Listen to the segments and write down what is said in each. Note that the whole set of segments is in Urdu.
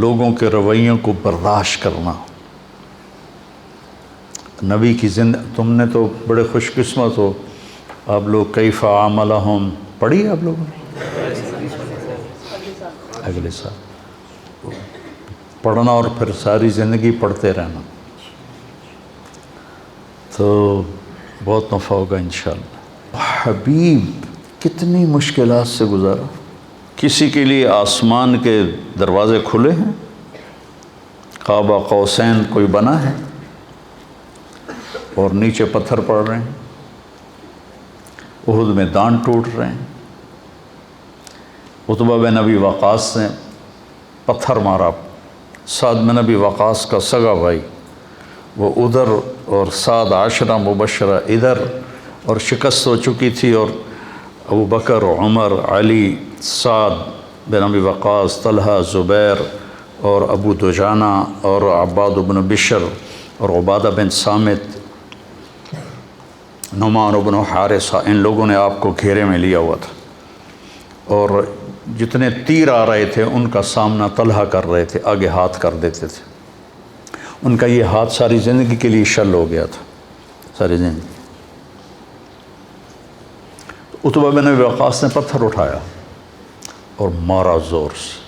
لوگوں کے رویوں کو برداشت کرنا۔ نبی کی تم نے تو بڑے خوش قسمت ہو، آپ لوگ کیف عاملہم پڑھی ہے آپ لوگوں نے؟ اگلے سال پڑھنا اور پھر ساری زندگی پڑھتے رہنا تو بہت نفع ہوگا انشاءاللہ۔ حبیب کتنی مشکلات سے گزارا، کسی کے لیے آسمان کے دروازے کھلے ہیں، قاب قوسین کوئی بنا ہے اور نیچے پتھر پڑ رہے ہیں، احد میں دان ٹوٹ رہے ہیں، عتبہ بن ابی وقاص نے پتھر مارا، سعد بن ابی وقاص کا سگا بھائی وہ ادھر اور سعد عشرہ مبشرہ ادھر، اور شکست ہو چکی تھی، اور ابو بکر، عمر، علی، سعد بن ابی وقاص، طلحہ، زبیر اور ابو دجانہ اور عباد بن بشر اور عبادہ بن صامت، نعمان بن حارثہ، ان لوگوں نے آپ کو گھیرے میں لیا ہوا تھا، اور جتنے تیر آ رہے تھے ان کا سامنا طلحہ کر رہے تھے، آگے ہاتھ کر دیتے تھے، ان کا یہ ہاتھ ساری زندگی کے لیے شل ہو گیا تھا، ساری زندگی۔ عتبہ بن ابی وقاص نے پتھر اٹھایا اور مارا زور سے،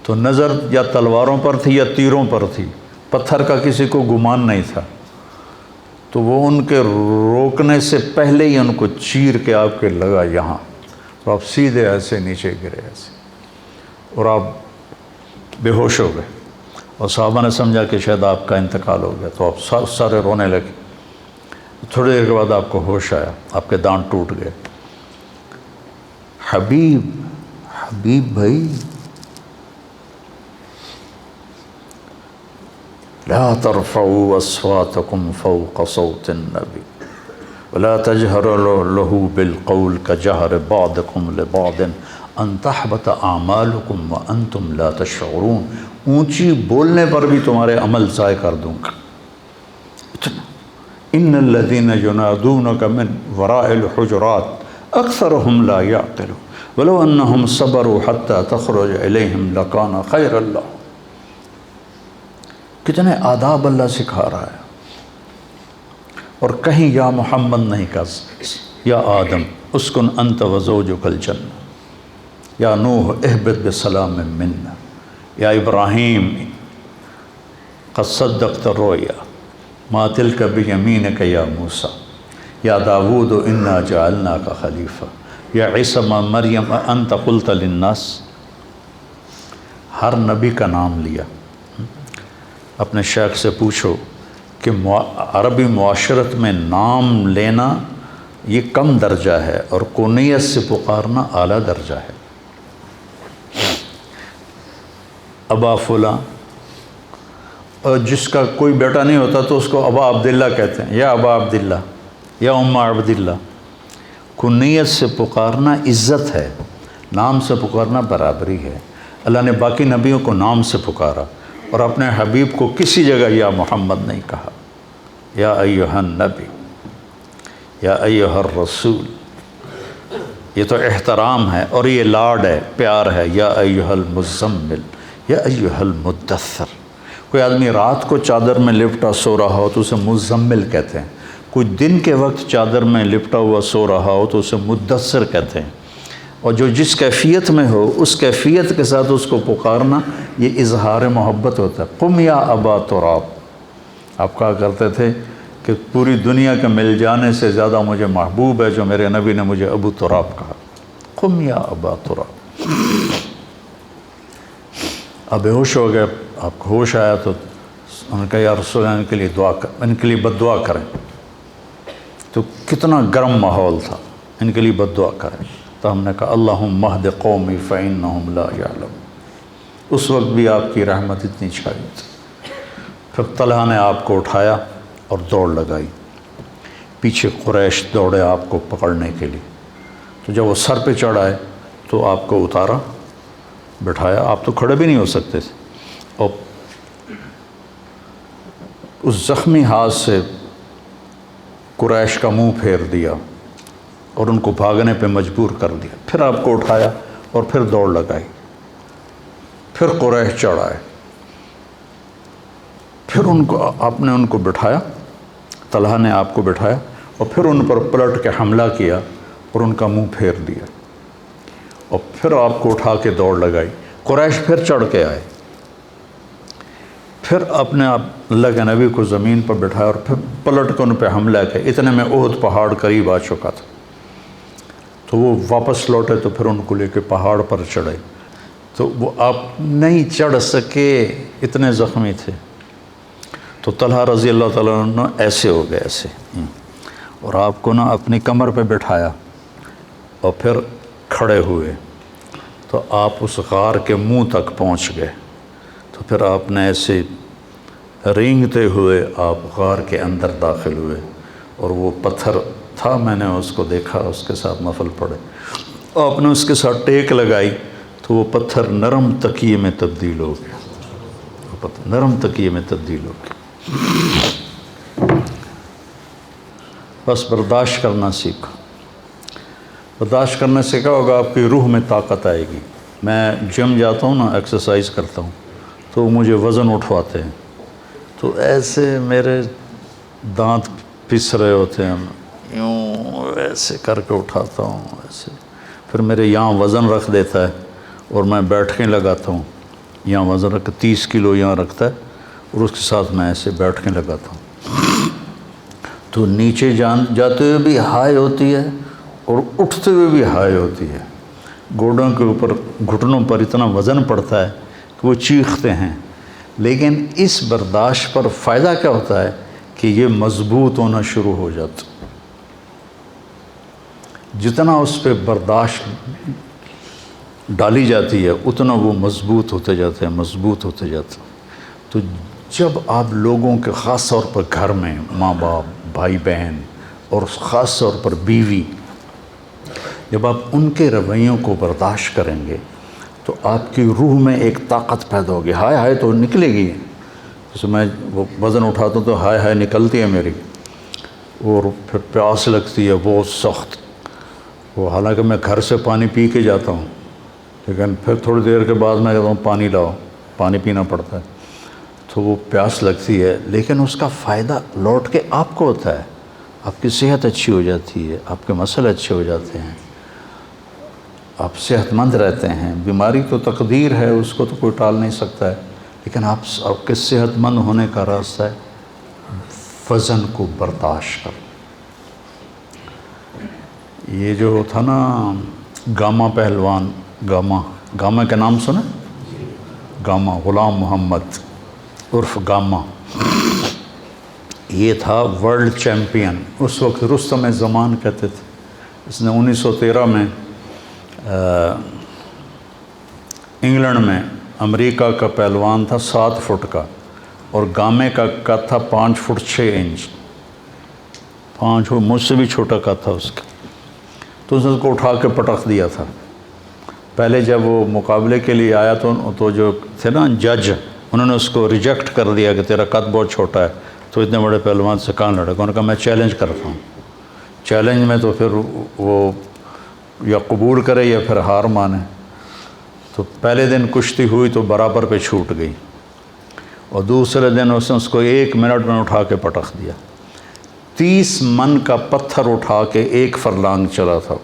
تو نظر یا تلواروں پر تھی یا تیروں پر تھی، پتھر کا کسی کو گمان نہیں تھا، تو وہ ان کے روکنے سے پہلے ہی ان کو چیر کے آپ کے لگا یہاں، تو آپ سیدھے ایسے نیچے گرے ایسے، اور آپ بے ہوش ہو گئے، اور صحابہ نے سمجھا کہ شاید آپ کا انتقال ہو گیا، تو آپ سارے رونے لگے۔ تھوڑی دیر کے بعد آپ کو ہوش آیا، آپ کے دانت ٹوٹ گئے۔ حبیب بھائی، لا ترفعوا اصواتکم فوق صوت النبی ولا تجهروا له بالقول كجهر بعضكم لبعض ان تحبط اعمالكم وانتم لا تشعرون، اونچی بولنے پر بھی تمہارے عمل ضائع کر دوں گا۔ ان الذين ينادونك من وراء الحجرات اکثرهم لا يعقلون ولو انهم صبروا حتى تخرج اليهم لكان خيرا لهم۔ کتنے آداب اللہ سکھا رہا ہے، اور کہیں یا محمد نہیں کہا، یا آدم اسکن انت وزوجک الجنہ، یا نوح اہبط بسلام منا، یا ابراہیم قد صدقت الرؤیا ما تلک بیمینک یا موسیٰ، یا داود انا جعلناک خلیفہ، یا عیسی مریم انت قلت للناس۔ ہر نبی کا نام لیا۔ اپنے شیخ سے پوچھو کہ عربی معاشرت میں نام لینا یہ کم درجہ ہے اور کنیت سے پکارنا اعلیٰ درجہ ہے۔ ابا فلاں، اور جس کا کوئی بیٹا نہیں ہوتا تو اس کو ابا عبداللہ کہتے ہیں، یا ابا عبداللہ، یا اما عبداللہ۔ کنیت سے پکارنا عزت ہے، نام سے پکارنا برابری ہے۔ اللہ نے باقی نبیوں کو نام سے پکارا، اور اپنے حبیب کو کسی جگہ یا محمد نہیں کہا، یا ایھا النبی، یا ایھا الرسول۔ یہ تو احترام ہے اور یہ لاڈ ہے، پیار ہے، یا ایھا المزمل، یا ایھا المدثر۔ کوئی آدمی رات کو چادر میں لپٹا سو رہا ہو تو اسے مزمل کہتے ہیں، کوئی دن کے وقت چادر میں لپٹا ہوا سو رہا ہو تو اسے مدثر کہتے ہیں، اور جو جس کیفیت میں ہو اس کیفیت کے ساتھ اس کو پکارنا یہ اظہار محبت ہوتا ہے۔ قم یا ابا تراب، آپ کہا کرتے تھے کہ پوری دنیا کے مل جانے سے زیادہ مجھے محبوب ہے جو میرے نبی نے مجھے ابو تراب کہا۔ قم یا ابا تراب۔ اب بے ہوش ہو گئے، آپ کو ہوش آیا تو انہوں نے کہا یا رسول اللہ، ان کے لیے دعا کر، ان کے لیے بد دعا کریں۔ تو کتنا گرم ماحول تھا، ان کے لیے بد دعا کریں۔ تو ہم نے کہا اللہم اہد قومی فإنہم لا یعلمون۔ اس وقت بھی آپ کی رحمت اتنی چھائی تھی۔ پھر طلحہ نے آپ کو اٹھایا اور دوڑ لگائی، پیچھے قریش دوڑے آپ کو پکڑنے کے لیے، تو جب وہ سر پہ چڑھ آئے تو آپ کو اتارا، بٹھایا، آپ تو کھڑے بھی نہیں ہو سکتے تھے، اور اس زخمی ہاتھ سے قریش کا منہ پھیر دیا اور ان کو بھاگنے پہ مجبور کر دیا۔ پھر آپ کو اٹھایا اور پھر دوڑ لگائی۔ پھر قریش چڑھ آئے، پھر آپ نے ان کو بٹھایا، طلحہ نے آپ کو بٹھایا اور پھر ان پر پلٹ کے حملہ کیا اور ان کا منہ پھیر دیا، اور پھر آپ کو اٹھا کے دوڑ لگائی۔ قریش پھر چڑھ کے آئے، پھر اپنے اللہ کے نبی کو زمین پر بٹھایا اور پھر پلٹ کے ان پہ حملہ کیا۔ اتنے میں احد پہاڑ قریب آ چکا تھا، تو وہ واپس لوٹے تو پھر ان کو لے کے پہاڑ پر چڑھے، تو وہ آپ نہیں چڑھ سکے، اتنے زخمی تھے۔ تو طلحہ رضی اللہ تعالیٰ عنہ ایسے ہو گئے، ایسے، اور آپ کو نا اپنی کمر پہ بٹھایا اور پھر کھڑے ہوئے، تو آپ اس غار کے منہ تک پہنچ گئے، تو پھر آپ نے ایسے رینگتے ہوئے آپ غار کے اندر داخل ہوئے، اور وہ پتھر تھا، میں نے اس کو دیکھا، اس کے ساتھ نفل پڑھے، آپ نے اس کے ساتھ ٹیک لگائی تو وہ پتھر نرم تکیے میں تبدیل ہو گیا، وہ پتھر نرم تکیے میں تبدیل ہو گیا۔ بس برداشت کرنا سیکھو، برداشت کرنے سے کیا ہوگا، آپ کی روح میں طاقت آئے گی۔ میں جم جاتا ہوں نا، ایکسرسائز کرتا ہوں، تو مجھے وزن اٹھواتے ہیں، تو ایسے میرے دانت پس رہے ہوتے ہیں، یوں ایسے کر کے اٹھاتا ہوں ایسے، پھر میرے یہاں وزن رکھ دیتا ہے اور میں بیٹھنے لگاتا ہوں، یہاں وزن رکھ 30 کلو یہاں رکھتا ہے اور اس کے ساتھ میں ایسے بیٹھنے لگاتا ہوں، تو نیچے جاتے ہوئے بھی ہائی ہوتی ہے اور اٹھتے ہوئے بھی ہائی ہوتی ہے، گوڑوں کے اوپر گھٹنوں پر اتنا وزن پڑتا ہے کہ وہ چیختے ہیں، لیکن اس برداشت پر فائدہ کیا ہوتا ہے کہ یہ مضبوط ہونا شروع ہو جاتا، جتنا اس پہ برداشت ڈالی جاتی ہے اتنا وہ مضبوط ہوتے جاتے ہیں، مضبوط ہوتے جاتے ہیں۔ تو جب آپ لوگوں کے خاص طور پر گھر میں ماں باپ، بھائی بہن اور خاص طور پر بیوی، جب آپ ان کے رویوں کو برداشت کریں گے تو آپ کی روح میں ایک طاقت پیدا ہوگی، ہائے ہائے تو نکلے گی، جیسے میں وہ وزن اٹھاتا ہوں تو ہائے ہائے نکلتی ہے میری، اور پھر پیاس لگتی ہے بہت سخت، وہ حالانکہ میں گھر سے پانی پی کے جاتا ہوں، لیکن پھر تھوڑی دیر کے بعد میں کہتا ہوں پانی لاؤ، پانی پینا پڑتا ہے، تو وہ پیاس لگتی ہے، لیکن اس کا فائدہ لوٹ کے آپ کو ہوتا ہے، آپ کی صحت اچھی ہو جاتی ہے، آپ کے مسئلے اچھے ہو جاتے ہیں، آپ صحت مند رہتے ہیں۔ بیماری تو تقدیر ہے، اس کو تو کوئی ٹال نہیں سکتا ہے، لیکن آپ کے صحت مند ہونے کا راستہ ہے وزن کو برداشت کر۔ یہ جو تھا نا گاما پہلوان، گاما کا نام سنا؟ گاما، غلام محمد عرف گاما، یہ تھا ورلڈ چیمپئن، اس وقت رستم زمان کہتے تھے۔ اس نے 1913 میں انگلینڈ میں، امریکہ کا پہلوان تھا 7 فٹ کا، اور گامے کا قد تھا 5 فٹ 6 انچ، 5 مجھ سے بھی چھوٹا قد تھا اس کا، تو اس نے اس کو اٹھا کے پٹخ دیا تھا۔ پہلے جب وہ مقابلے کے لیے آیا تو جو تھے نا جج، انہوں نے اس کو ریجیکٹ کر دیا کہ تیرا قد بہت چھوٹا ہے، تو اتنے بڑے پہلوان سے کہاں لڑے گا؟ انہوں نے کہا میں چیلنج کرتا ہوں۔ چیلنج میں تو پھر وہ یا قبول کرے یا پھر ہار مانے، تو پہلے دن کشتی ہوئی تو برابر پہ چھوٹ گئی، اور دوسرے دن اس نے اس کو 1 منٹ میں اٹھا کے پٹخ دیا۔ 30 من کا پتھر اٹھا کے 1 فرلانگ چلا تھا،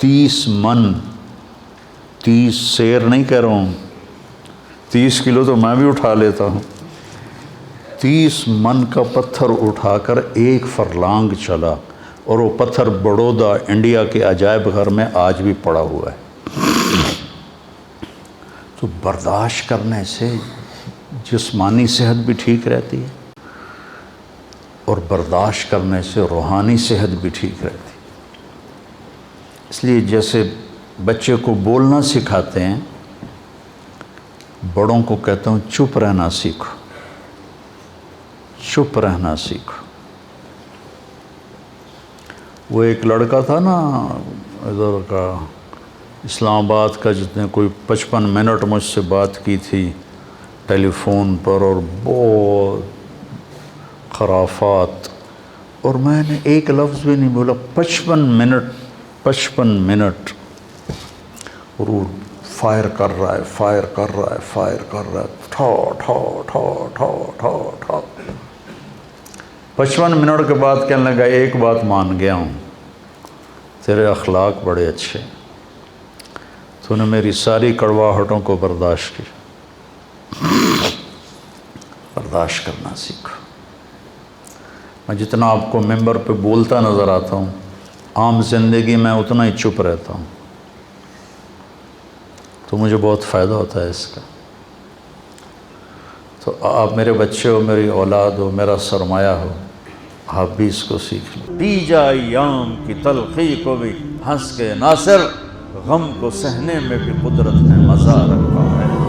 30 من، 30 سیر نہیں کہہ رہا ہوں، 30 کلو تو میں بھی اٹھا لیتا ہوں، 30 من کا پتھر اٹھا کر 1 فرلانگ چلا، اور وہ پتھر بڑودہ انڈیا کے عجائب گھر میں آج بھی پڑا ہوا ہے۔ تو برداشت کرنے سے جسمانی صحت بھی ٹھیک رہتی ہے، اور برداشت کرنے سے روحانی صحت بھی ٹھیک رہتی ہے۔ اس لیے جیسے بچے کو بولنا سکھاتے ہیں، بڑوں کو کہتا ہوں چپ رہنا سیکھو، چپ رہنا سیکھو۔ وہ ایک لڑکا تھا نا ادھر کا، اسلام آباد کا، جس نے کوئی 55 منٹ مجھ سے بات کی تھی ٹیلی فون پر، اور بہت خرافات، اور میں نے ایک لفظ بھی نہیں بولا، 55 منٹ، اور وہ فائر کر رہا ہے، فائر کر رہا ہے، فائر کر رہا ہے، ٹھو ٹھو ٹھو ٹھو ٹھو ٹھو۔ 55 منٹ کے بعد کہنے لگا ایک بات مان گیا ہوں، تیرے اخلاق بڑے اچھے، تو نے میری ساری کڑواہٹوں کو برداشت کی، برداشت کرنا سیکھو۔ میں جتنا آپ کو ممبر پہ بولتا نظر آتا ہوں، عام زندگی میں اتنا ہی چپ رہتا ہوں، تو مجھے بہت فائدہ ہوتا ہے اس کا۔ تو آپ میرے بچے ہو، میری اولاد ہو، میرا سرمایہ ہو، آپ بھی اس کو سیکھ لیں۔ پی جا ایام کی تلخی کو بھی ہنس کے ناصر، غم کو سہنے میں بھی قدرت نے مزہ رکھا ہے۔